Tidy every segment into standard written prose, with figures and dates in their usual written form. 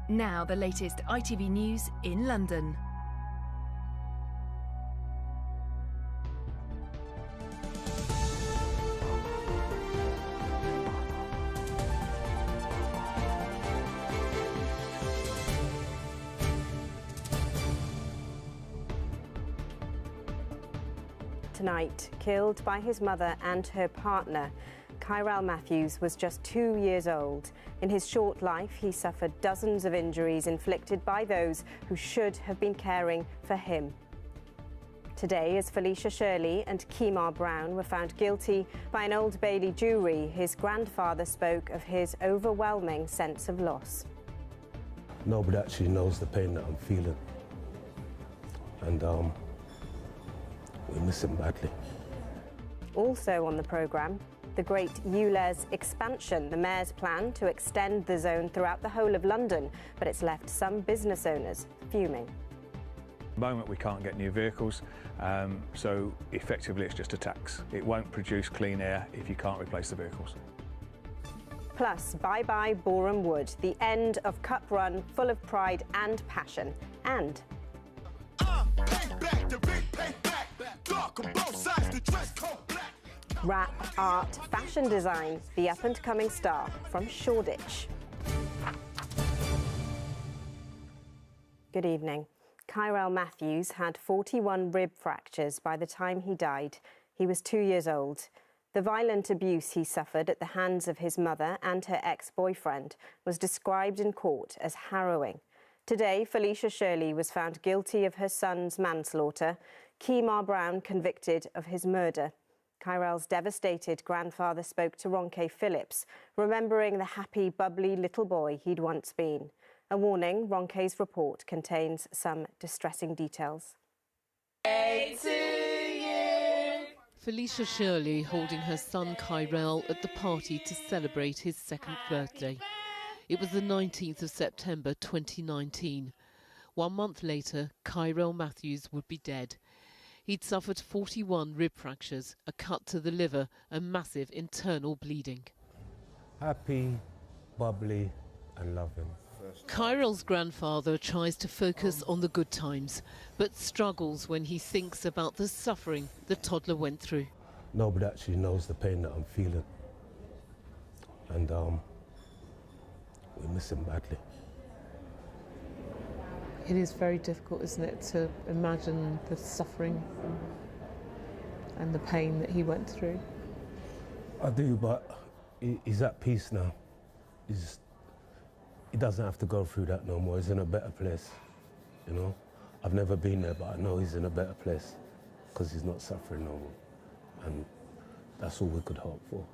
Now the latest ITV news in London. Tonight, killed by his mother and her partner. Kyrell Matthews was just 2 years old. In his short life, he suffered dozens of injuries inflicted by those who should have been caring for him. Today, as Felicia Shirley and Kemar Brown were found guilty by an Old Bailey jury, his grandfather spoke of his overwhelming sense of loss. Nobody actually knows the pain that I'm feeling. And we miss him badly. Also on the programme, the great ULEZ expansion, the Mayor's plan to extend the zone throughout the whole of London, but it's left some business owners fuming. At the moment we can't get new vehicles, so effectively it's just a tax. It won't produce clean air if you can't replace the vehicles. Plus, bye-bye Boreham Wood, the end of Cup Run full of pride and passion. And rap, art, fashion design, the up-and-coming star from Shoreditch. Good evening. Kyrell Matthews had 41 rib fractures by the time he died. He was 2 years old. The violent abuse he suffered at the hands of his mother and her ex-boyfriend was described in court as harrowing. Today, Felicia Shirley was found guilty of her son's manslaughter. Kemar Brown convicted of his murder. Kyrell's devastated grandfather spoke to Ronke Phillips, remembering the happy, bubbly little boy he'd once been. A warning, Ronke's report contains some distressing details. Hey to you. Felicia Shirley holding her son Kyrell at the party to celebrate his second birthday. It was the 19th of September 2019. 1 month later, Kyrell Matthews would be dead. He'd suffered 41 rib fractures, a cut to the liver and massive internal bleeding. Happy, bubbly and loving. Kyrell's grandfather tries to focus on the good times, but struggles when he thinks about the suffering the toddler went through. Nobody actually knows the pain that I'm feeling. And we miss him badly. It is very difficult, isn't it, to imagine the suffering and the pain that he went through. I do, but he's at peace now. He doesn't have to go through that no more. He's in a better place, you know. I've never been there, but I know he's in a better place because he's not suffering no more. And that's all we could hope for.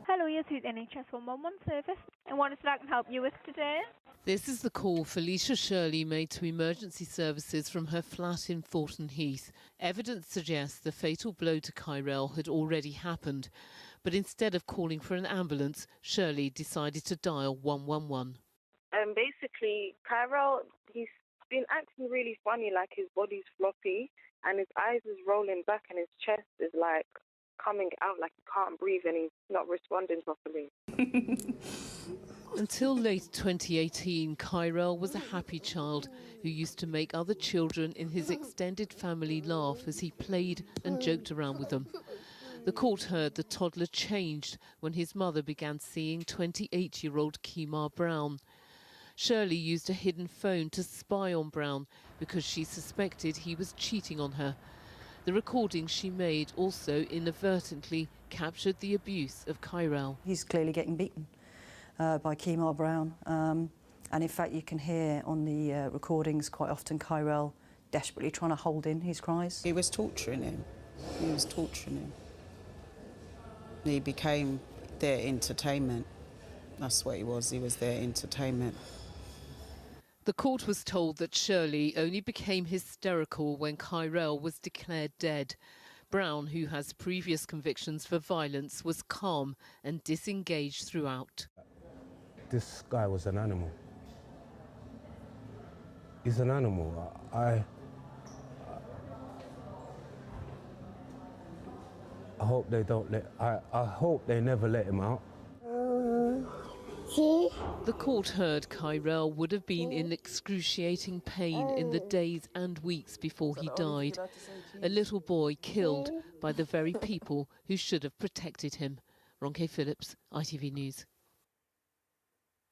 Hello, you're through the NHS 111 service. And what is it I can help you with today? This is the call Felicia Shirley made to emergency services from her flat in Thornton Heath. Evidence suggests the fatal blow to Kyrell had already happened, but instead of calling for an ambulance, Shirley decided to dial 111. Basically, Kyrell, he's been acting really funny, like his body's floppy and his eyes is rolling back and his chest is like coming out like he can't breathe and he's not responding properly. Until late 2018, Kyrell was a happy child who used to make other children in his extended family laugh as he played and joked around with them. The court heard the toddler changed when his mother began seeing 28-year-old Kemar Brown. Shirley used a hidden phone to spy on Brown because she suspected he was cheating on her. The recording she made also inadvertently captured the abuse of Kyrell. He's clearly getting beaten by Kemar Brown. And in fact, you can hear on the recordings quite often Kyrell desperately trying to hold in his cries. He was torturing him. He was torturing him. He became their entertainment. That's what he was their entertainment. The court was told that Shirley only became hysterical when Kyrell was declared dead. Brown, who has previous convictions for violence, was calm and disengaged throughout. This guy was an animal. He's an animal. I hope they don't let. I hope they never let him out. The court heard Kyrell would have been in excruciating pain in the days and weeks before he died. A little boy killed by the very people who should have protected him. Ronke Phillips, ITV News.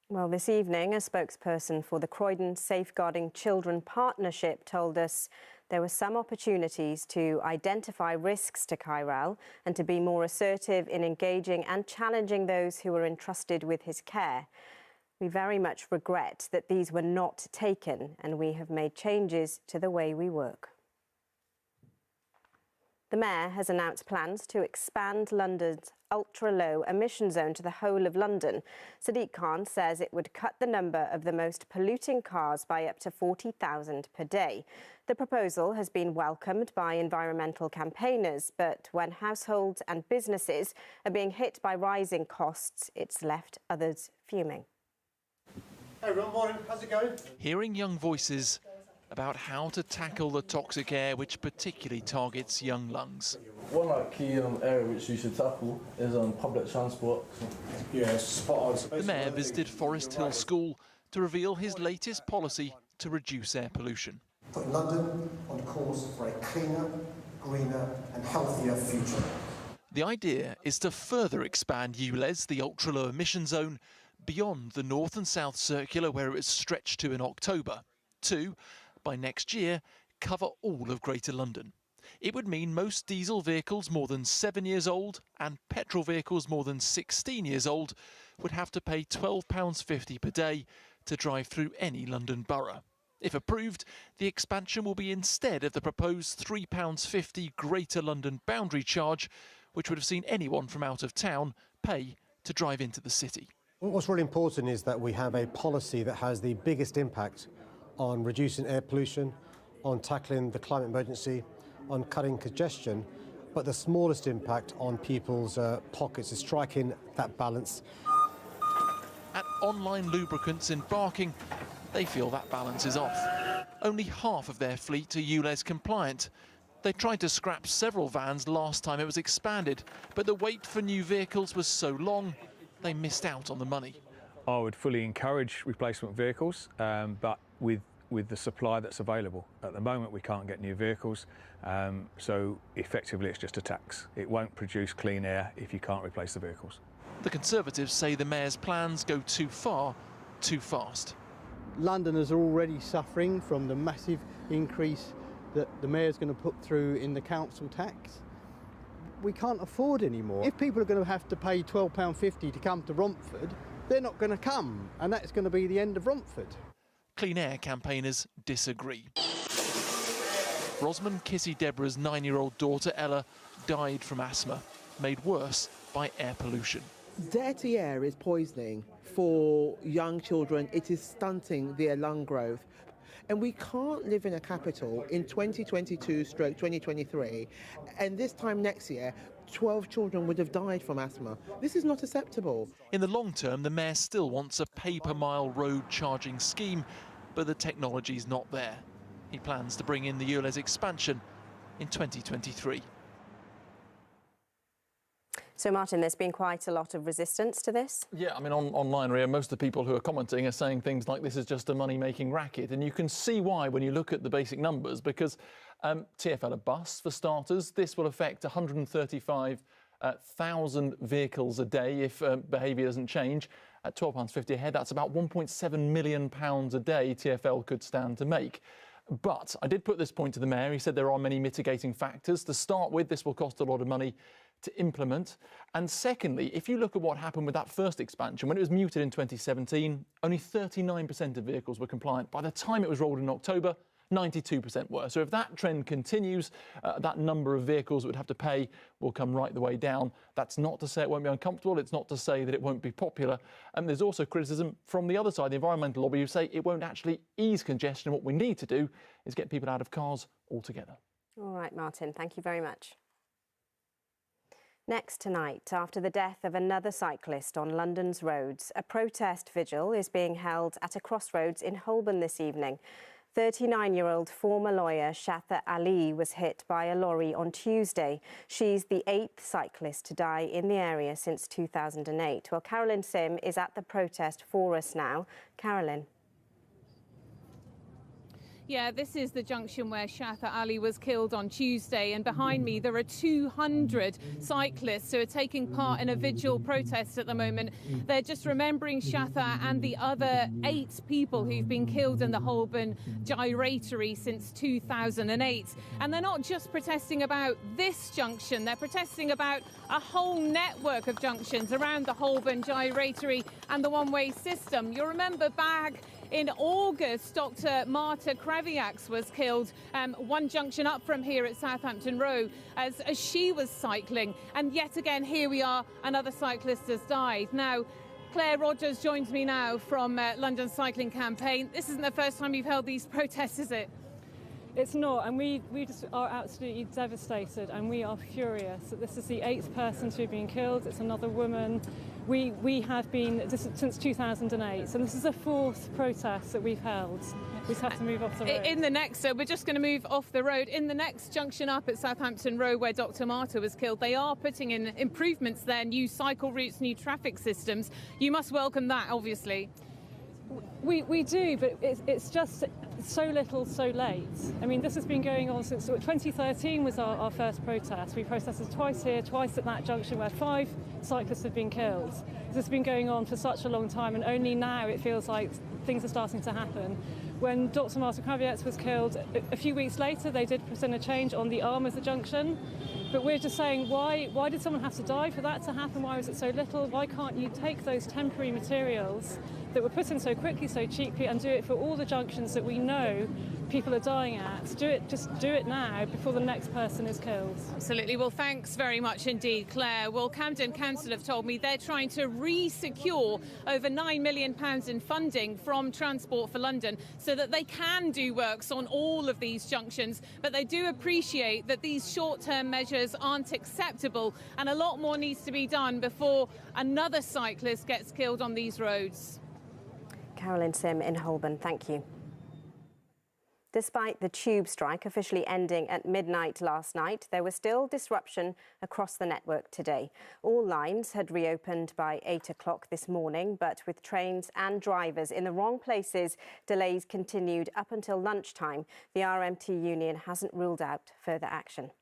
Well, this evening, a spokesperson for the Croydon Safeguarding Children Partnership told us there were some opportunities to identify risks to Kyrell and to be more assertive in engaging and challenging those who were entrusted with his care. We very much regret that these were not taken, and we have made changes to the way we work. The Mayor has announced plans to expand London's ultra-low emission zone to the whole of London. Sadiq Khan says it would cut the number of the most polluting cars by up to 40,000 per day. The proposal has been welcomed by environmental campaigners, but when households and businesses are being hit by rising costs, it's left others fuming. Hey, good morning. How's it going? Hearing young voices about how to tackle the toxic air which particularly targets young lungs. One key area which you should tackle is public transport. Yeah, spot on. The Mayor visited Forest Hill School to reveal his latest policy to reduce air pollution. Put London on course for a cleaner, greener and healthier future. The idea is to further expand ULEZ, the ultra-low emission zone, beyond the North and South Circular where it was stretched to in October, to, by next year, cover all of Greater London. It would mean most diesel vehicles more than 7 years old and petrol vehicles more than 16 years old would have to pay £12.50 per day to drive through any London borough. If approved, the expansion will be instead of the proposed £3.50 Greater London boundary charge, which would have seen anyone from out of town pay to drive into the city. What's really important is that we have a policy that has the biggest impact on reducing air pollution, on tackling the climate emergency, on cutting congestion, but the smallest impact on people's pockets is striking that balance. At Online Lubricants in Barking, they feel that balance is off. Only half of their fleet are ULEZ compliant. They tried to scrap several vans last time it was expanded, but the wait for new vehicles was so long, they missed out on the money. I would fully encourage replacement vehicles, but with the supply that's available. At the moment, we can't get new vehicles, so effectively it's just a tax. It won't produce clean air if you can't replace the vehicles. The Conservatives say the Mayor's plans go too far, too fast. Londoners are already suffering from the massive increase that the Mayor's going to put through in the council tax. We can't afford anymore. If people are going to have to pay £12.50 to come to Romford, they're not going to come, and that's going to be the end of Romford. Clean air campaigners disagree. Rosamond Kissy Deborah's 9-year-old daughter Ella died from asthma, made worse by air pollution. Dirty air is poisoning for young children. It is stunting their lung growth. And we can't live in a capital in 2022/2023, and this time next year, 12 children would have died from asthma. This is not acceptable. In the long term, the Mayor still wants a pay-per-mile road charging scheme, but the technology's not there. He plans to bring in the ULEZ expansion in 2023. So, Martin, there's been quite a lot of resistance to this. Yeah, I mean, online, Ria, most of the people who are commenting are saying things like this is just a money-making racket. And you can see why when you look at the basic numbers, because TfL are bus, for starters. This will affect 135,000 vehicles a day if behaviour doesn't change. At £12.50 a head, that's about £1.7 million a day TfL could stand to make. But I did put this point to the Mayor. He said there are many mitigating factors. To start with, this will cost a lot of money to implement. And secondly, if you look at what happened with that first expansion, when it was mooted in 2017, only 39% of vehicles were compliant. By the time it was rolled in October, 92% were. So if that trend continues, that number of vehicles that would have to pay will come right the way down. That's not to say it won't be uncomfortable. It's not to say that it won't be popular. And there's also criticism from the other side, the environmental lobby, who say it won't actually ease congestion. What we need to do is get people out of cars altogether. All right, Martin, thank you very much. Next tonight, after the death of another cyclist on London's roads, a protest vigil is being held at a crossroads in Holborn this evening. 39-year-old former lawyer Shatha Ali was hit by a lorry on Tuesday. She's the 8th cyclist to die in the area since 2008. Well, Carolyn Sim is at the protest for us now. Carolyn. Yeah, this is the junction where Shatha Ali was killed on Tuesday, and behind me there are 200 cyclists who are taking part in a vigil protest at the moment. They're just remembering Shatha and the other 8 people who've been killed in the Holborn gyratory since 2008. And they're not just protesting about this junction, they're protesting about a whole network of junctions around the Holborn gyratory and the one-way system. You'll remember back in August, Dr. Marta Krawiaks was killed one junction up from here at Southampton Row as she was cycling. And yet again, here we are, another cyclist has died. Now, Claire Rogers joins me now from London Cycling Campaign. This isn't the first time you've held these protests, is it? It's not, and we just are absolutely devastated, and we are furious that this is the 8th person to have been killed. It's another woman. We have been since 2008, so this is the 4th protest that we've held. We just have to move off the road. In the next, so we're just going to move off the road. In the next junction up at Southampton Row, where Dr. Marta was killed, they are putting in improvements there, new cycle routes, new traffic systems. You must welcome that, obviously. We do, but it's just so little, so late. I mean, this has been going on since 2013 was our first protest. We protested twice here, twice at that junction where 5 cyclists have been killed. This has been going on for such a long time, and only now it feels like things are starting to happen. When Dr. Marta Krawiaks was killed, a few weeks later they did present a change on the arm of the junction. But we're just saying, why did someone have to die for that to happen? Why was it so little? Why can't you take those temporary materials that were put in so quickly, so cheaply, and do it for all the junctions that we know people are dying at? Just do it now before the next person is killed. Absolutely. Well, thanks very much indeed, Claire. Well, Camden Council have told me they're trying to re-secure over £9 million in funding from Transport for London so that they can do works on all of these junctions. But they do appreciate that these short-term measures aren't acceptable, and a lot more needs to be done before another cyclist gets killed on these roads. Carolyn Sim in Holborn, thank you. Despite the tube strike officially ending at midnight last night, there was still disruption across the network today. All lines had reopened by 8 o'clock this morning, but with trains and drivers in the wrong places, delays continued up until lunchtime. The RMT union hasn't ruled out further action.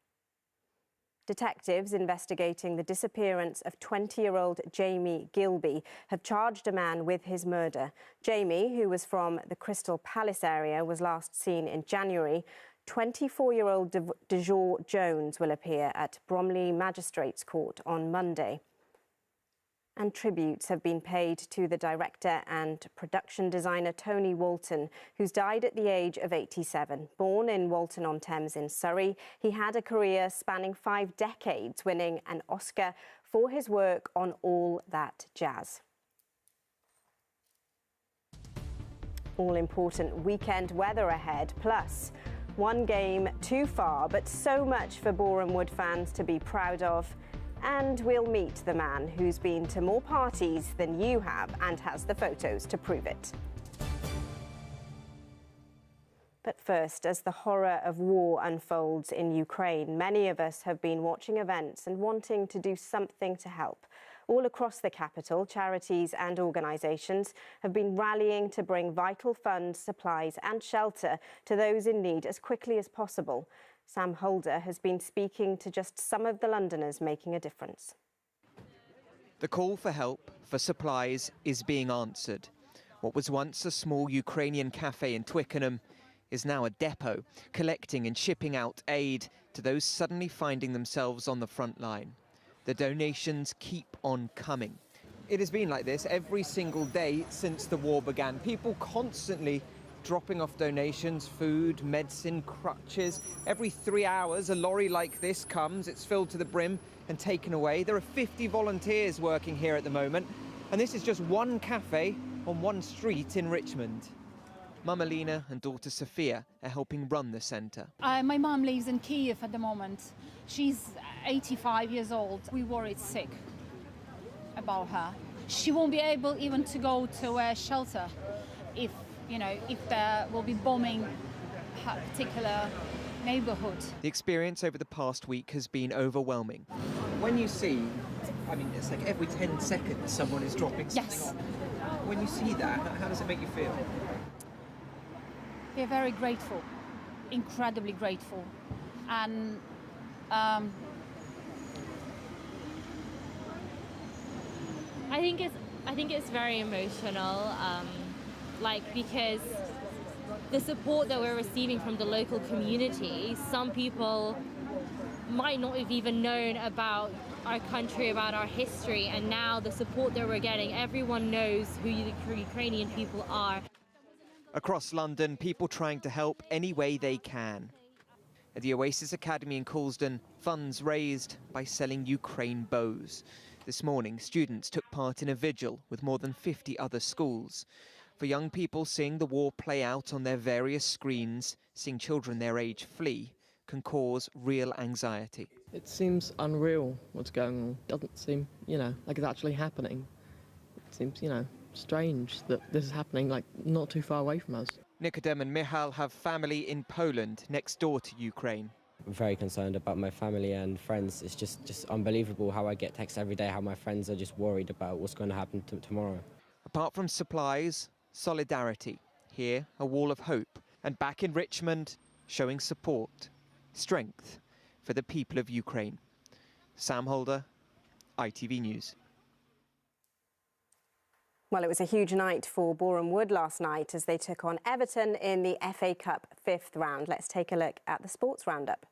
Detectives investigating the disappearance of 20-year-old Jamie Gilby have charged a man with his murder. Jamie, who was from the Crystal Palace area, was last seen in January. 24-year-old DeJour Jones will appear at Bromley Magistrates Court on Monday. And tributes have been paid to the director and production designer Tony Walton, who's died at the age of 87. Born in Walton-on-Thames in Surrey, he had a career spanning 5 decades, winning an Oscar for his work on All That Jazz. All-important weekend weather ahead, plus one game too far, but so much for Boreham Wood fans to be proud of. And we'll meet the man who's been to more parties than you have and has the photos to prove it. But first, as the horror of war unfolds in Ukraine, many of us have been watching events and wanting to do something to help. All across the capital, charities and organisations have been rallying to bring vital funds, supplies and shelter to those in need as quickly as possible. Sam Holder has been speaking to just some of the Londoners making a difference. The call for help, for supplies, is being answered. What was once a small Ukrainian cafe in Twickenham is now a depot, collecting and shipping out aid to those suddenly finding themselves on the front line. The donations keep on coming. It has been like this every single day since the war began. People constantly dropping off donations, food, medicine, crutches. Every 3 hours, a lorry like this comes, it's filled to the brim and taken away. There are 50 volunteers working here at the moment, and this is just one cafe on one street in Richmond. Mum Alina and daughter Sophia are helping run the centre. My mum lives in Kiev at the moment. She's 85 years old. We're worried sick about her. She won't be able even to go to a shelter if you know, if there will be bombing a particular neighbourhood. The experience over the past week has been overwhelming. When you see, I mean, it's like every 10 seconds someone is dropping something Yes. off. When you see that, how does it make you feel? We're very grateful, incredibly grateful, and I think it's very emotional, because the support that we're receiving from the local community, some people might not have even known about our country, about our history, and now the support that we're getting, everyone knows who the Ukrainian people are. Across London, people trying to help any way they can. At the Oasis Academy in Coulsdon, funds raised by selling Ukraine bows. This morning, students took part in a vigil with more than 50 other schools. For young people, seeing the war play out on their various screens, seeing children their age flee, can cause real anxiety. It seems unreal what's going on. It doesn't seem, like it's actually happening. It seems, strange that this is happening, not too far away from us. Nikodem and Michal have family in Poland, next door to Ukraine. I'm very concerned about my family and friends. It's just unbelievable how I get texts every day, how my friends are just worried about what's going to happen tomorrow. Apart from supplies, solidarity. Here, a wall of hope. And back in Richmond, showing support, strength for the people of Ukraine. Sam Holder, ITV News. Well, it was a huge night for Boreham Wood last night as they took on Everton in the FA Cup 5th round. Let's take a look at the sports roundup.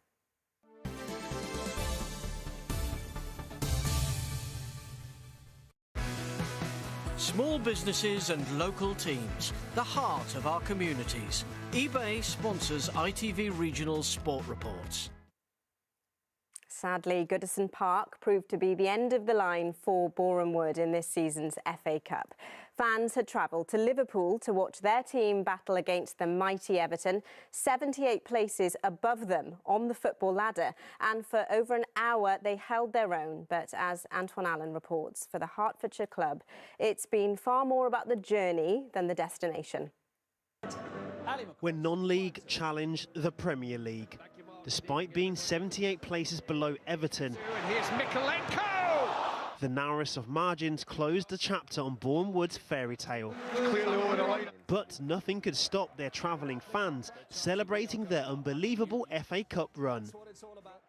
Small businesses and local teams, the heart of our communities. eBay sponsors ITV Regional Sport Reports. Sadly, Goodison Park proved to be the end of the line for Boreham Wood in this season's FA Cup. Fans had travelled to Liverpool to watch their team battle against the mighty Everton, 78 places above them on the football ladder. And for over an hour, they held their own. But as Antoine Allen reports for the Hertfordshire club, it's been far more about the journey than the destination. We're non-league challenge the Premier League. Despite being 78 places below Everton, here's Mikolenko! The narrowest of margins closed the chapter on Boreham Wood's fairy tale. But nothing could stop their travelling fans celebrating their unbelievable FA Cup run.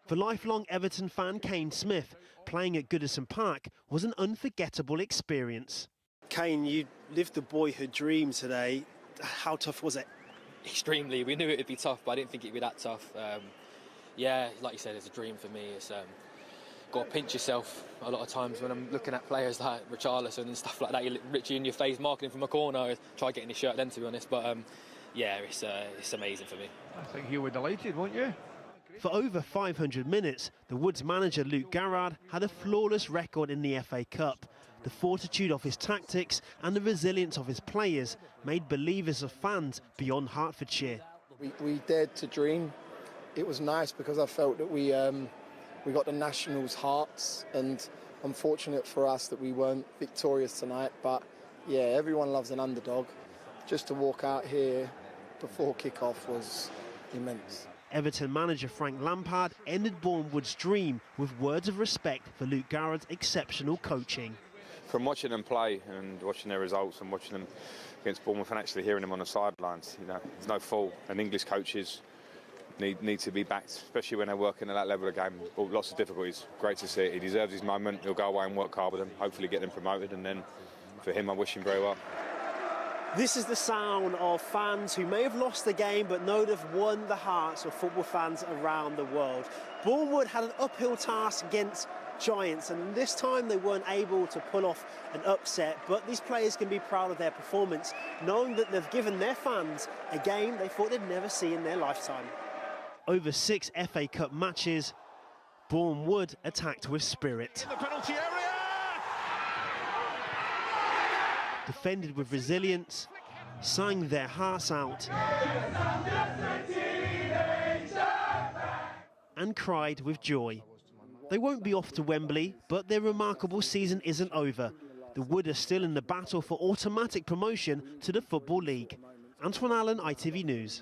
For lifelong Everton fan Kane Smith, playing at Goodison Park was an unforgettable experience. Kane, you lived the boyhood dream today. How tough was it? Extremely. We knew it would be tough, but I didn't think it would be that tough. Yeah, like you said, it's a dream for me. It's got to pinch yourself a lot of times when I'm looking at players like Richarlison and stuff like that. You're literally in your face, marking him from a corner. Try getting his shirt then, to be honest. But yeah, it's amazing for me. I think you were delighted, weren't you? For over 500 minutes, the Woods manager Luke Garrard had a flawless record in the FA Cup. The fortitude of his tactics and the resilience of his players made believers of fans beyond Hertfordshire. We dared to dream. It was nice because I felt that we got the Nationals' hearts, and unfortunate for us that we weren't victorious tonight. But yeah, everyone loves an underdog. Just to walk out here before kick-off was immense. Everton manager Frank Lampard ended Boreham Wood's dream with words of respect for Luke Garrard's exceptional coaching. From watching them play and watching their results and watching them against Bournemouth and actually hearing them on the sidelines, there's no fault. And English coaches need to be backed, especially when they're working at that level of game. Lots of difficulties. Great to see it. He deserves his moment. He'll go away and work hard with them, hopefully get them promoted. And then for him, I wish him very well. This is the sound of fans who may have lost the game but know they've won the hearts of football fans around the world. Boreham Wood had an uphill task against giants, and this time they weren't able to pull off an upset, but these players can be proud of their performance, knowing that they've given their fans a game they thought they'd never see in their lifetime. Over 6 FA Cup matches, Boreham Wood attacked with spirit. In the penalty area! Defended with resilience, sang their hearts out, and cried with joy. They won't be off to Wembley, but their remarkable season isn't over. The Wood are still in the battle for automatic promotion to the Football League. Antoine Allen, ITV News.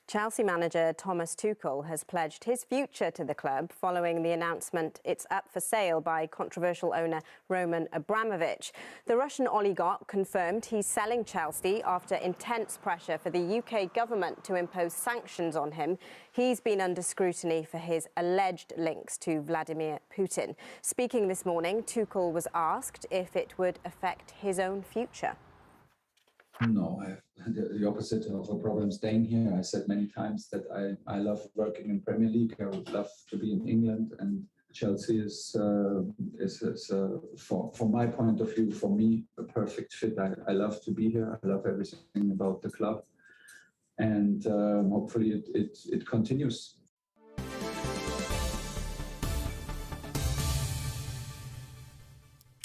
Chelsea manager Thomas Tuchel has pledged his future to the club following the announcement it's up for sale by controversial owner Roman Abramovich. The Russian oligarch confirmed he's selling Chelsea after intense pressure for the UK government to impose sanctions on him. He's been under scrutiny for his alleged links to Vladimir Putin. Speaking this morning, Tuchel was asked if it would affect his own future. No, I have the opposite of a problem staying here. I said many times that I love working in Premier League. I would love to be in England, and Chelsea is from my point of view, for me, a perfect fit. I love to be here. I love everything about the club, and hopefully it continues.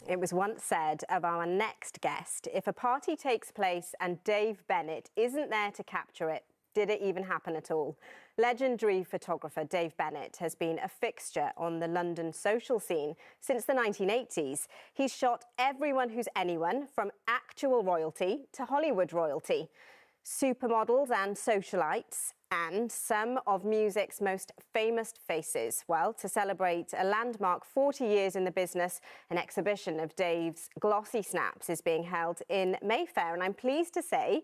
It was once said of our next guest, if a party takes place and Dave Bennett isn't there to capture it, did it even happen at all? Legendary photographer Dave Bennett has been a fixture on the London social scene since the 1980s. He's shot everyone who's anyone, from actual royalty to Hollywood royalty, supermodels and socialites, and some of music's most famous faces. Well, to celebrate a landmark 40 years in the business, an exhibition of Dave's glossy snaps is being held in Mayfair, and I'm pleased to say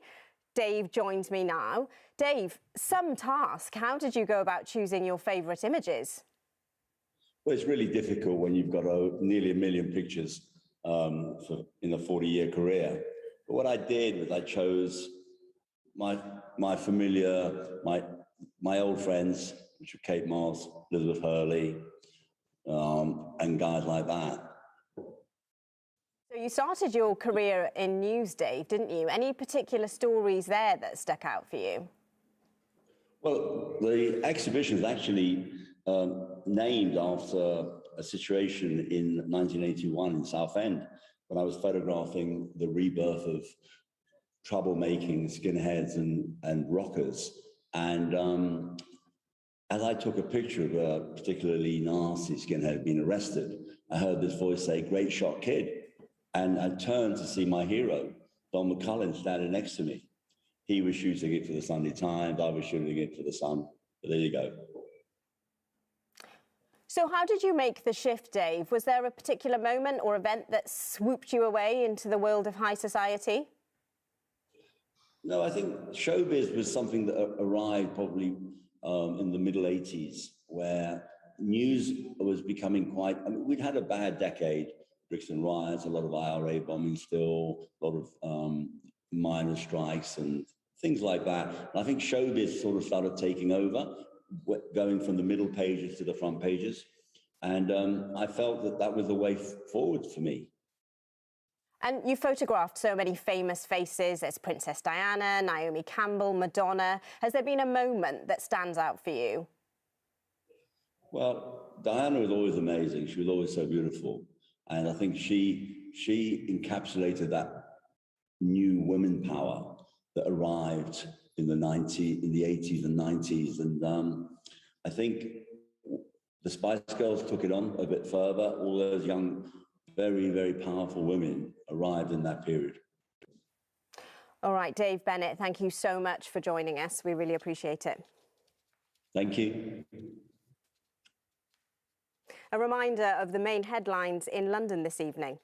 Dave joins me now. Dave, some task. How did you go about choosing your favourite images? Well, it's really difficult when you've got nearly 1 million pictures in a 40-year career. But what I did was I chose my familiar, my old friends, which were Kate Moss, Elizabeth Hurley, and guys like that. So you started your career in news, Dave, didn't you? Any particular stories there that stuck out for you? Well, the exhibition is actually named after a situation in 1981 in Southend, when I was photographing the rebirth of troublemaking skinheads and rockers. And as I took a picture of a particularly nasty skinhead being arrested, I heard this voice say, "Great shot, kid." And I turned to see my hero, Don McCullin, standing next to me. He was shooting it for the Sunday Times, I was shooting it for the Sun. But there you go. So how did you make the shift, Dave? Was there a particular moment or event that swooped you away into the world of high society? No, I think showbiz was something that arrived probably in the middle 80s, where news was becoming quite, I mean, we'd had a bad decade, Brixton riots, a lot of IRA bombing still, a lot of minor strikes and things like that. And I think showbiz sort of started taking over, going from the middle pages to the front pages. And I felt that that was the way forward for me. And you photographed so many famous faces. There's Princess Diana, Naomi Campbell, Madonna. Has there been a moment that stands out for you? Well, Diana was always amazing. She was always so beautiful. And I think she encapsulated that new women power that arrived in the 80s and 90s. And I think the Spice Girls took it on a bit further. All those young, very, very powerful women arrived in that period. All right, Dave Bennett, thank you so much for joining us. We really appreciate it. Thank you. A reminder of the main headlines in London this evening.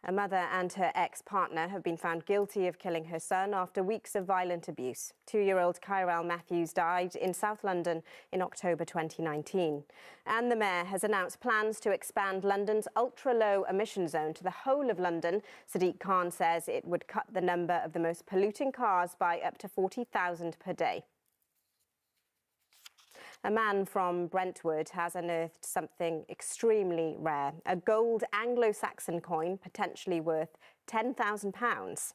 A mother and her ex-partner have been found guilty of killing her son after weeks of violent abuse. 2-year-old Kyrell Matthews died in South London in October 2019. And the Mayor has announced plans to expand London's ultra-low emission zone to the whole of London. Sadiq Khan says it would cut the number of the most polluting cars by up to 40,000 per day. A man from Brentwood has unearthed something extremely rare, a gold Anglo-Saxon coin potentially worth £10,000.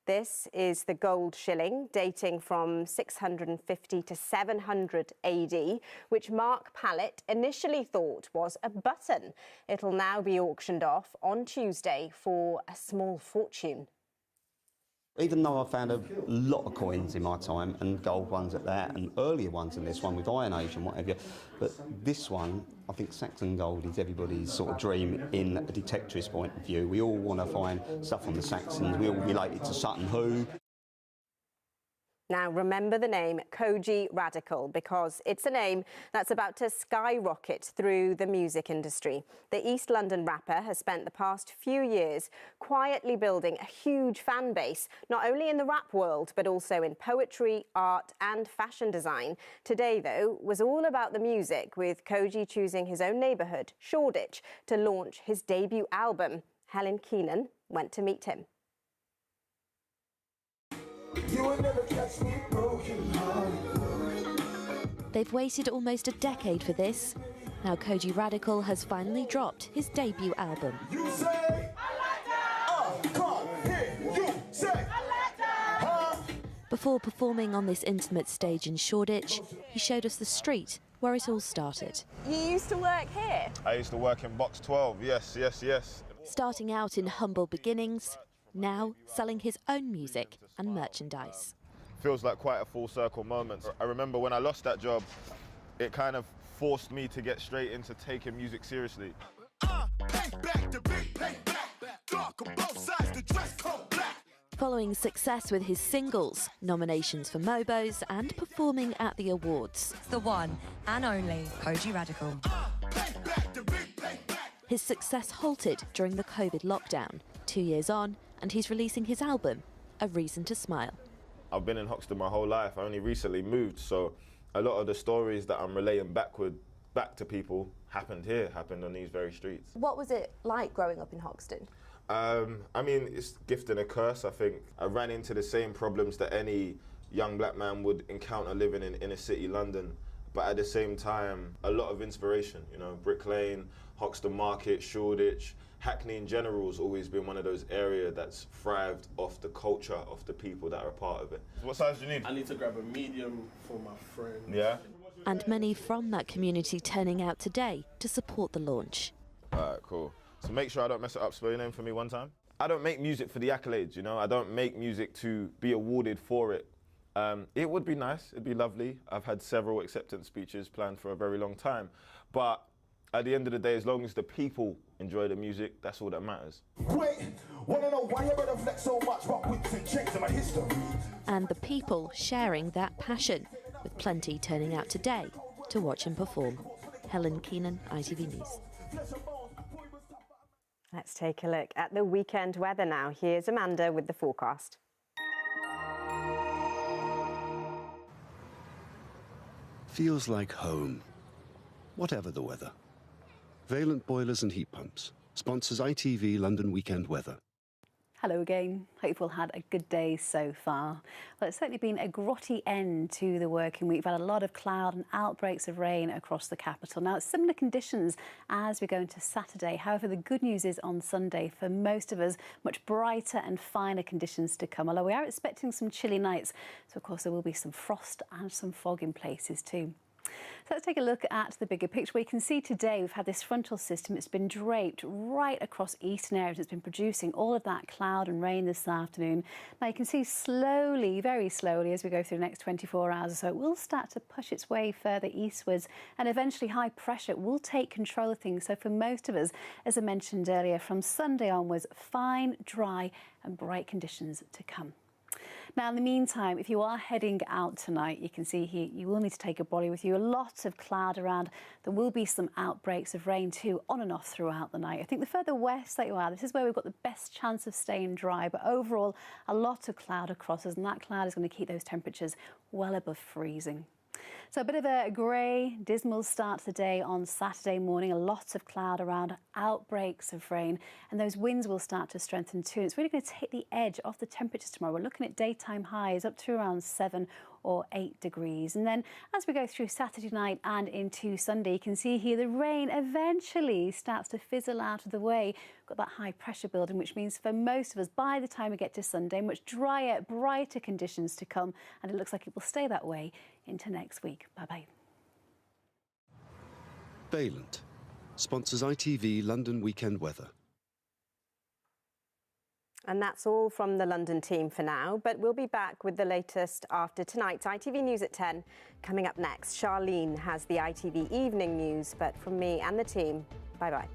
This is the gold shilling, dating from 650 to 700 AD, which Mark Pallett initially thought was a button. It'll now be auctioned off on Tuesday for a small fortune. Even though I found a lot of coins in my time, and gold ones at that, and earlier ones than this one with Iron Age and whatever, but this one, I think Saxon gold is everybody's sort of dream in a detectorist point of view. We all want to find stuff on the Saxons, we all relate it to Sutton Hoo. Now, remember the name Kojey Radical because it's a name that's about to skyrocket through the music industry. The East London rapper has spent the past few years quietly building a huge fan base, not only in the rap world, but also in poetry, art and fashion design. Today, though, was all about the music, with Kojey choosing his own neighbourhood, Shoreditch, to launch his debut album. Helen Keenan went to meet him. They've waited almost a decade for this. Now Kojey Radical has finally dropped his debut album. Before performing on this intimate stage in Shoreditch, he showed us the street where it all started. You used to work here? I used to work in box 12, yes. Starting out in humble beginnings, now selling his own music and merchandise. Feels like quite a full circle moment. I remember when I lost that job, it kind of forced me to get straight into taking music seriously. Following success with his singles, nominations for Mobos and performing at the awards. The one and only Kojey Radical. His success halted during the COVID lockdown. 2 years on, and he's releasing his album, A Reason to Smile. I've been in Hoxton my whole life. I only recently moved, so a lot of the stories that I'm relaying back to people happened on these very streets. What was it like growing up in Hoxton? I mean, it's a gift and a curse, I think. I ran into the same problems that any young black man would encounter living in inner city London, but at the same time, a lot of inspiration, you know, Brick Lane, Hoxton Market, Shoreditch, Hackney in general has always been one of those areas that's thrived off the culture of the people that are a part of it. What size do you need? I need to grab a medium for my friend. Yeah? And many from that community turning out today to support the launch. All right, cool. So make sure I don't mess it up. Spell your name for me one time. I don't make music for the accolades, you know? I don't make music to be awarded for it. It would be nice, it'd be lovely. I've had several acceptance speeches planned for a very long time. But at the end of the day, as long as the people enjoy the music, that's all that matters. Wait, wanna know why you better flex so much, rock with and checks in my history. And the people sharing that passion, with plenty turning out today to watch him perform. Helen Keenan, ITV News. Let's take a look at the weekend weather now. Here's Amanda with the forecast. Feels like home, whatever the weather. Valent Boilers and Heat Pumps sponsors ITV London Weekend Weather. Hello again. Hope you've all had a good day so far. Well, it's certainly been a grotty end to the working week. We've had a lot of cloud and outbreaks of rain across the capital. Now, it's similar conditions as we go into Saturday. However, the good news is on Sunday, for most of us, much brighter and finer conditions to come. Although we are expecting some chilly nights. So, of course, there will be some frost and some fog in places too. So let's take a look at the bigger picture. We can see today we've had this frontal system. It's been draped right across eastern areas. It's been producing all of that cloud and rain this afternoon. Now you can see slowly, very slowly, as we go through the next 24 hours or so, it will start to push its way further eastwards, and eventually high pressure will take control of things. So for most of us, as I mentioned earlier, from Sunday onwards, fine, dry and bright conditions to come. Now, in the meantime, if you are heading out tonight, you can see here, you will need to take a brolly with you. A lot of cloud around. There will be some outbreaks of rain too, on and off throughout the night. I think the further west that you are, this is where we've got the best chance of staying dry. But overall, a lot of cloud across us, and that cloud is going to keep those temperatures well above freezing. So a bit of a grey, dismal start to the day on Saturday morning. A lot of cloud around, outbreaks of rain, and those winds will start to strengthen too. It's really going to take the edge off the temperatures tomorrow. We're looking at daytime highs up to around 7 or 8 degrees. And then as we go through Saturday night and into Sunday, you can see here the rain eventually starts to fizzle out of the way. We've got that high pressure building, which means for most of us, by the time we get to Sunday, much drier, brighter conditions to come. And it looks like it will stay that way into next week. Bye-bye. Valent sponsors ITV London Weekend Weather. And that's all from the London team for now, but we'll be back with the latest after tonight's ITV News at 10. Coming up next, Charlene has the ITV Evening News, but from me and the team, bye-bye.